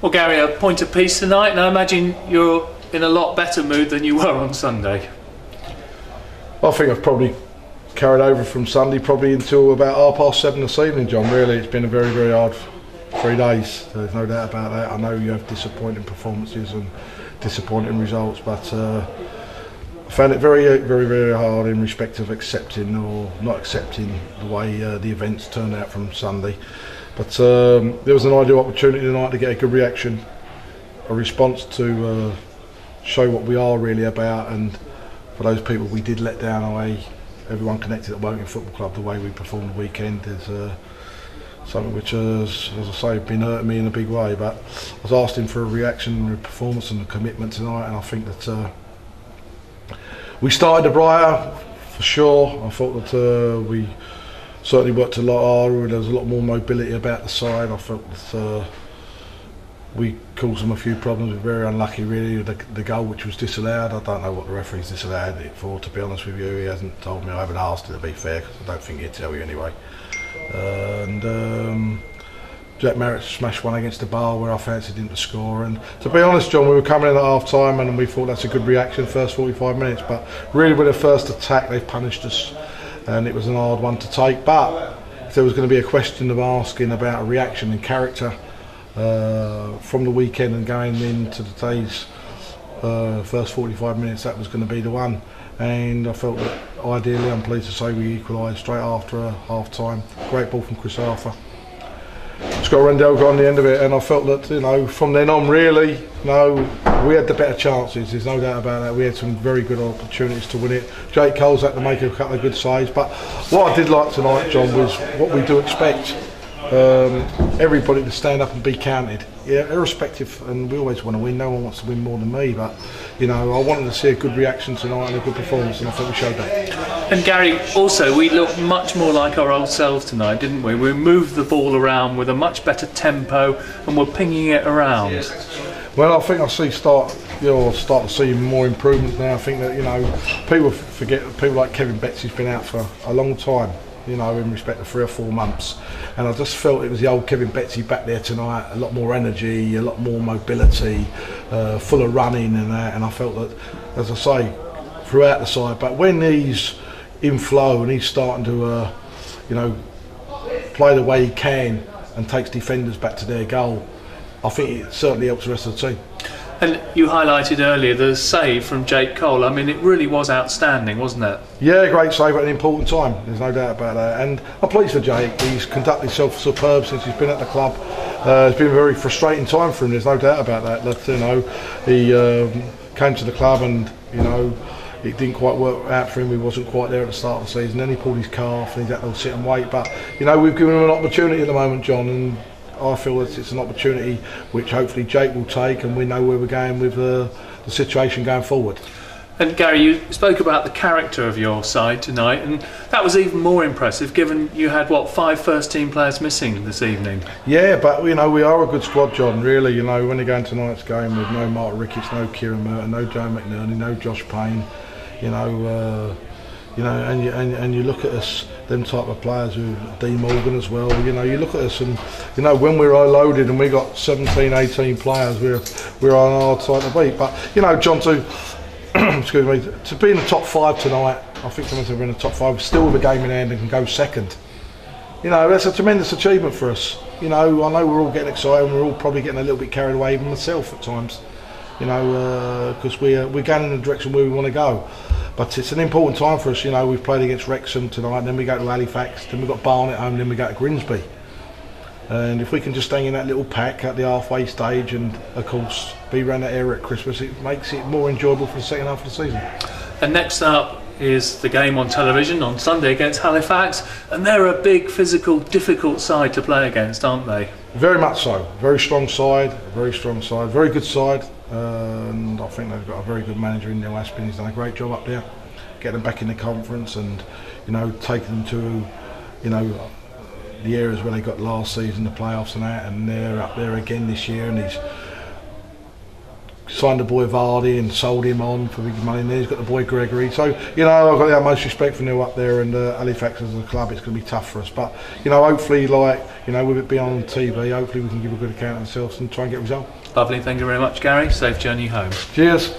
Well, Gary, a point of peace tonight, and I imagine you're in a lot better mood than you were on Sunday. I think I've probably carried over from Sunday probably until about 7:30 this evening, John. Really, it's been a very, very hard 3 days. There's no doubt about that. I know you have disappointing performances and disappointing results, but I found it very, very, very hard in respect of accepting or not accepting the way the events turned out from Sunday. But there was an ideal opportunity tonight to get a good reaction, a response to show what we are really about, and for those people we did let down, i.e. everyone connected at Woking Football Club, the way we performed the weekend is something which has, as I say, been hurting me in a big way. But I was asking for a reaction and a performance and a commitment tonight, and I think that we started the brighter for sure. I thought that we certainly worked a lot harder. There was a lot more mobility about the side. I felt that we caused them a few problems. We were very unlucky really. The goal which was disallowed, I don't know what the referee's disallowed it for, to be honest with you. He hasn't told me. I haven't asked it, to be fair, because I don't think he'd tell you anyway. And Jack Merritt smashed one against the bar where I fancied him to score, and to be honest, John, we were coming in at half time and we thought that's a good reaction first 45 minutes, but really with the first attack they've punished us and it was an hard one to take. But if there was going to be a question of asking about a reaction and character from the weekend and going into today's first 45 minutes, that was going to be the one. And I felt that ideally, I'm pleased to say, we equalised straight after half time. Great ball from Chris Arthur. Scott Rendell got on the end of it, and I felt that, you know, from then on really, we had the better chances, there's no doubt about that. We had some very good opportunities to win it. Jake Cole's had to make a couple of good saves, but what I did like tonight, John, was what we do expect. Everybody to stand up and be counted, yeah, irrespective, and we always want to win. No one wants to win more than me, but you know, I wanted to see a good reaction tonight and a good performance, and I think we showed that. And Gary, also we looked much more like our old selves tonight, didn't we? We moved the ball around with a much better tempo and we're pinging it around. Well, I think I start to see more improvements now. I think that, you know, people forget that people like Kevin Betsy's been out for a long time, you know, in respect of 3 or 4 months, and I just felt it was the old Kevin Betsy back there tonight. A lot more energy, a lot more mobility, full of running and that, and I felt that, as I say, throughout the side. But when he's in flow and he's starting to you know, play the way he can and takes defenders back to their goal, I think it certainly helps the rest of the team. And you highlighted earlier the save from Jake Cole. I mean, it really was outstanding, wasn't it? Yeah, great save at an important time. There's no doubt about that. And I'm pleased for Jake. He's conducted himself superb since he's been at the club. It's been a very frustrating time for him. There's no doubt about that. That, you know, he came to the club and, you know, it didn't quite work out for him. He wasn't quite there at the start of the season. Then he pulled his calf and he's had to sit and wait. But, you know, we've given him an opportunity at the moment, John, and I feel that it's an opportunity which hopefully Jake will take, and we know where we're going with the situation going forward. And Gary, you spoke about the character of your side tonight, and that was even more impressive given you had, what, 5 first-team players missing this evening? Yeah, but, you know, we are a good squad, John, really. You know, when you go into tonight's game with no Mark Ricketts, no Kieran Merton, no Joe McNerney, no Josh Payne, you know, and you look at us, them type of players, who Dean Morgan as well, you know, you look at us and, you know, when we're loaded and we got 17, 18 players, we're on our side to beat. But, you know, John, to excuse me, to be in the top 5 tonight, I think someone said we're in the top 5, still with a game in hand and can go second. You know, that's a tremendous achievement for us. You know, I know we're all getting excited and we're all probably getting a little bit carried away, even myself at times, you know, because we're going in the direction where we want to go. But it's an important time for us. You know, we've played against Wrexham tonight, then we go to Halifax, then we've got Barnet home, then we go to Grimsby. And if we can just stay in that little pack at the halfway stage and, of course, be around that area at Christmas, it makes it more enjoyable for the second half of the season. And next up is the game on television on Sunday against Halifax, and they're a big, physical, difficult side to play against, aren't they? Very much so. Very strong side, very good side. And I think they've got a very good manager in Neil Aspin. He's done a great job up there, getting them back in the conference and, you know, taking them to, you know, the areas where they got last season, the playoffs and that, and they're up there again this year, and he's signed the boy Vardy and sold him on for big money, and then he's got the boy Gregory. So, you know, I've got the utmost respect for Neil up there, and Halifax as a club, it's going to be tough for us. But, you know, hopefully, like, you know, with it being on TV, hopefully we can give a good account of ourselves and try and get a result. Lovely, thank you very much, Gary. Safe journey home. Cheers.